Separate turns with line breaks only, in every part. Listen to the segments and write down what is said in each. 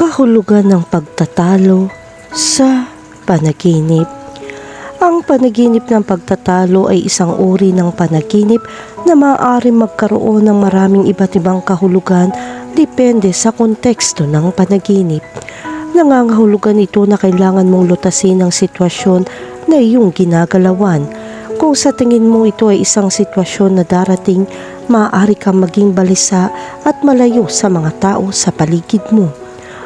Kahulugan ng pagtatalo sa panaginip. Ang panaginip ng pagtatalo ay isang uri ng panaginip na maaaring magkaroon ng maraming iba't ibang kahulugan depende sa konteksto ng panaginip. Nangangahulugan ito na kailangan mong lutasin ang sitwasyon na iyong ginagalawan. Kung sa tingin mo ito ay isang sitwasyon na darating, maaari kang maging balisa at malayo sa mga tao sa paligid mo.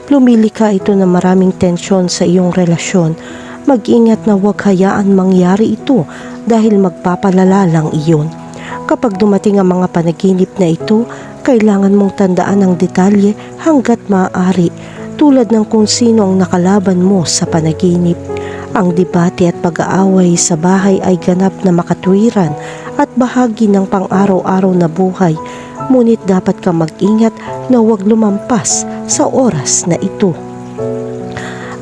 Lumilika ito ng maraming tensyon sa iyong relasyon. Mag-ingat na huwag hayaan mangyari ito dahil magpapalala lang iyon. Kapag dumating ang mga panaginip na ito, kailangan mong tandaan ang detalye hanggat maaari, tulad ng kung sino ang nakalaban mo sa panaginip. Ang debate at pag-aaway sa bahay ay ganap na makatwiran at bahagi ng pang-araw-araw na buhay. Ngunit dapat kang mag-ingat na huwag lumampas sa oras na ito.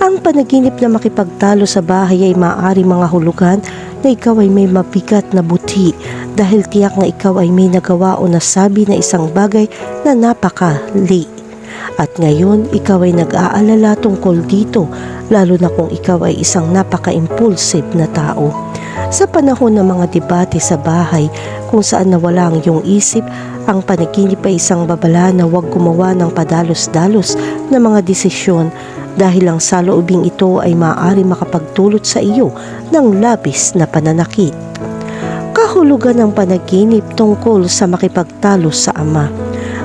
Ang panaginip na makipagtalo sa bahay ay maaari mga hulugan na ikaw ay may mabigat na buti dahil tiyak na ikaw ay may nagawa o nasabi na isang bagay na napakali. At ngayon, ikaw ay nag-aalala tungkol dito, lalo na kung ikaw ay isang napaka-impulsive na tao. Sa panahon ng mga debate sa bahay kung saan nawala ang iyong isip, ang panaginip ay isang babala na huwag gumawa ng padalos-dalos na mga desisyon dahil ang saloobing ito ay maaari makapagdulot sa iyo ng labis na pananakit. Kahulugan ng panaginip tungkol sa makipagtalo sa ama.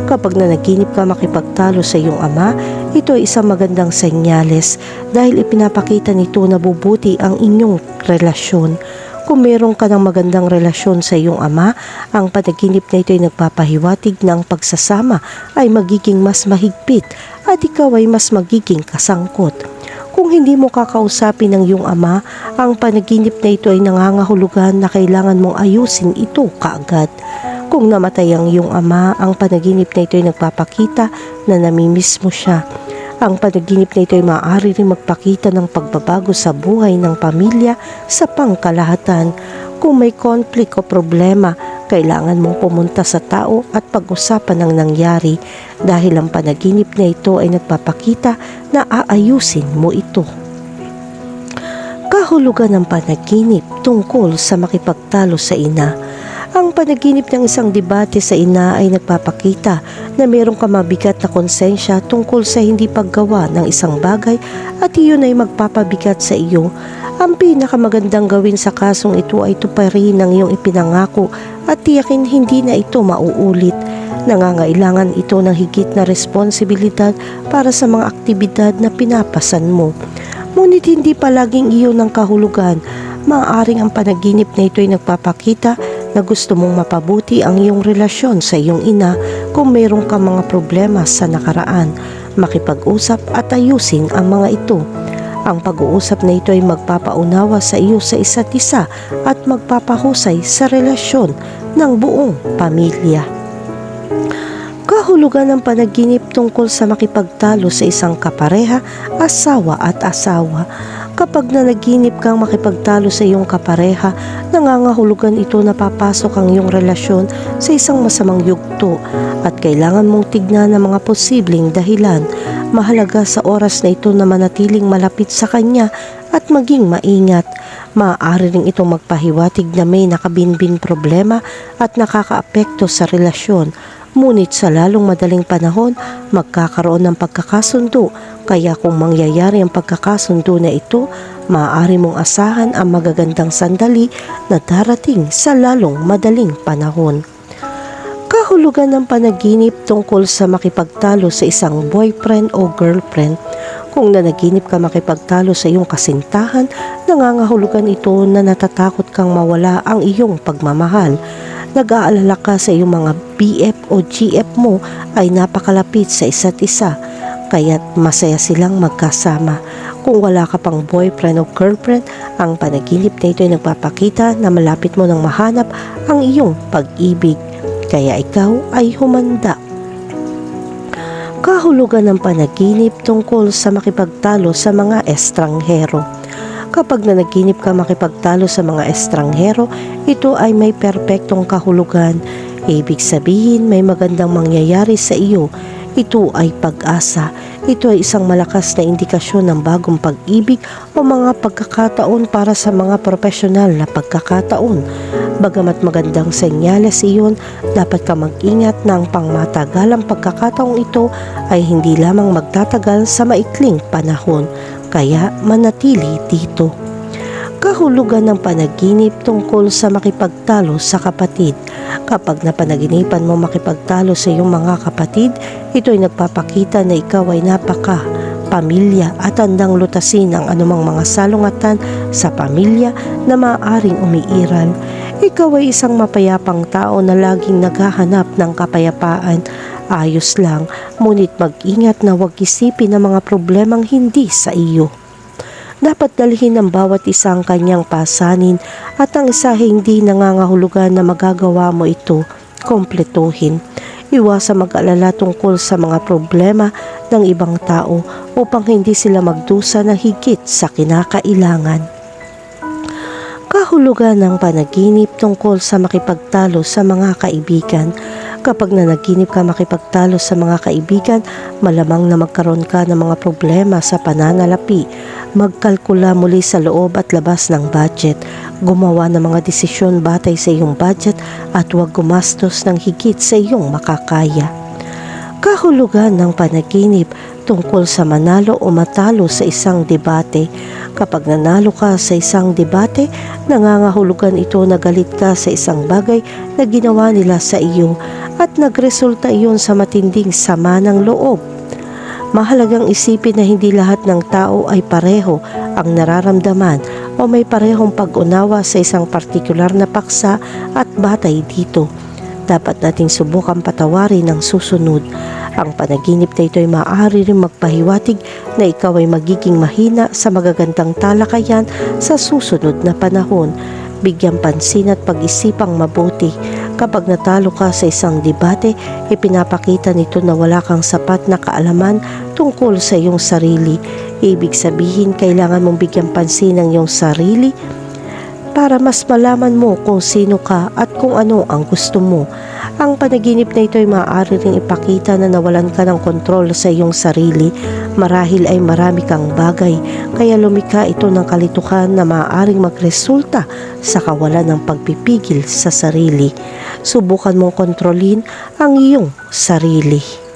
Kapag nanaginip ka makipagtalo sa iyong ama, ito ay isang magandang senyales dahil ipinapakita nito na bubuti ang inyong relasyon. Kung meron ka ng magandang relasyon sa iyong ama, ang panaginip na ito ay nagpapahiwatig na ang pagsasama ay magiging mas mahigpit at ikaw ay mas magiging kasangkot. Kung hindi mo kakausapin ng iyong ama, ang panaginip na ito ay nangangahulugan na kailangan mong ayusin ito kaagad. Kung namatay ang iyong ama, ang panaginip na ito ay nagpapakita na namimiss mo siya. Ang panaginip na ito ay maaari rin magpakita ng pagbabago sa buhay ng pamilya sa pangkalahatan. Kung may conflict o problema, kailangan mong pumunta sa tao at pag-usapan ang nangyari dahil ang panaginip na ito ay nagpapakita na aayusin mo ito. Kahulugan ng panaginip tungkol sa makipagtalo sa ina. Ang panaginip ng isang debate sa ina ay nagpapakita na mayroong kamabigat na konsensya tungkol sa hindi paggawa ng isang bagay at iyon ay magpapabigat sa iyo. Ang pinakamagandang gawin sa kasong ito ay tuparin ang iyong ipinangako at tiyakin hindi na ito mauulit. Nangangailangan ito ng higit na responsibilidad para sa mga aktibidad na pinapasan mo. Ngunit hindi palaging iyon ang kahulugan. Maaaring ang panaginip na ito ay nagpapakita na gusto mong mapabuti ang iyong relasyon sa iyong ina kung mayroon kang mga problema sa nakaraan. Makipag-usap at ayusin ang mga ito. Ang pag-uusap na ito ay magpapaunawa sa iyo sa isa't isa at magpapahusay sa relasyon ng buong pamilya. Kahulugan ng panaginip tungkol sa makipagtalo sa isang kapareha, asawa at asawa. Kapag nanaginip kang makipagtalo sa iyong kapareha, nangangahulugan ito na papasok ang iyong relasyon sa isang masamang yugto at kailangan mong tignan ang mga posibleng dahilan. Mahalaga sa oras na ito na manatiling malapit sa kanya at maging maingat. Maaari ring itong magpahiwatig na may nakabinbin problema at nakakaapekto sa relasyon. Ngunit sa lalong madaling panahon, magkakaroon ng pagkakasundo. Kaya kung mangyayari ang pagkakasundo na ito, maaari mong asahan ang magagandang sandali na darating sa lalong madaling panahon. Kahulugan ng panaginip tungkol sa makipagtalo sa isang boyfriend o girlfriend. Kung nanaginip ka makipagtalo sa iyong kasintahan, nangangahulugan ito na natatakot kang mawala ang iyong pagmamahal. Nag-aalala ka sa iyong mga BF o GF mo ay napakalapit sa isa't isa, kaya't masaya silang magkasama. Kung wala ka pang boyfriend o girlfriend, ang panaginip na ito ay nagpapakita na malapit mo nang mahanap ang iyong pag-ibig, kaya ikaw ay humanda. Kahulugan ng panaginip tungkol sa makipagtalo sa mga estranghero. Kapag nanaginip ka makipagtalo sa mga estranghero, ito ay may perpektong kahulugan. Ibig sabihin may magandang mangyayari sa iyo. Ito ay pag-asa. ito ay isang malakas na indikasyon ng bagong pag-ibig o mga pagkakataon para sa mga profesional na pagkakataon. Bagamat magandang senyales iyon, dapat ka mag-ingat na ang pangmatagalang pagkakataong ito ay hindi lamang magtatagal sa maikling panahon, kaya manatili dito. Kahulugan ng panaginip tungkol sa makipagtalo sa kapatid. Kapag napanaginipan mo makipagtalo sa iyong mga kapatid, ito ay nagpapakita na ikaw ay pamilya at handang lutasin ang anumang mga salungatan sa pamilya na maaaring umiiral. Ikaw ay isang mapayapang tao na laging naghahanap ng kapayapaan. Ayos lang, ngunit mag-ingat na huwag isipin ang mga problemang hindi sa iyo. Dapat dalhin ng bawat isa ang kanyang pasanin at ang isa hindi nangangahulugan na magagawa mo ito kompletuhin. Iwasang mag-alala tungkol sa mga problema ng ibang tao upang hindi sila magdusa ng higit sa kinakailangan. Kahulugan ng panaginip tungkol sa makipagtalo sa mga kaibigan. Kapag nanaginip ka makipagtalo sa mga kaibigan, malamang na magkaroon ka ng mga problema sa pananalapi. Magkalkula muli sa loob at labas ng budget. Gumawa ng mga desisyon batay sa iyong budget at huwag gumastos ng higit sa iyong makakaya. Kahulugan ng panaginip tungkol sa manalo o matalo sa isang debate. Kapag nanalo ka sa isang debate, nangangahulugan ito na galit ka sa isang bagay na ginawa nila sa iyo at nagresulta iyon sa matinding sama ng loob. Mahalagang isipin na hindi lahat ng tao ay pareho ang nararamdaman o may parehong pag-unawa sa isang partikular na paksa at batay dito. Dapat nating subukang patawarin ang susunod. Ang panaginip na ito ay maaari rin magpahiwatig na ikaw ay magiging mahina sa magagandang talakayan sa susunod na panahon. Bigyan pansin at pag-isipang mabuti. Kapag natalo ka sa isang debate, ipinapakita nito na wala kang sapat na kaalaman tungkol sa iyong sarili. Ibig sabihin, kailangan mong bigyan pansin ang iyong sarili para mas malaman mo kung sino ka at kung ano ang gusto mo. Ang panaginip na ito ay maaari ring ipakita na nawalan ka ng kontrol sa iyong sarili. Marahil ay marami kang bagay, kaya lumikha ito ng kalituhan na maaaring magresulta sa kawalan ng pagpipigil sa sarili. Subukan mong kontrolin ang iyong sarili.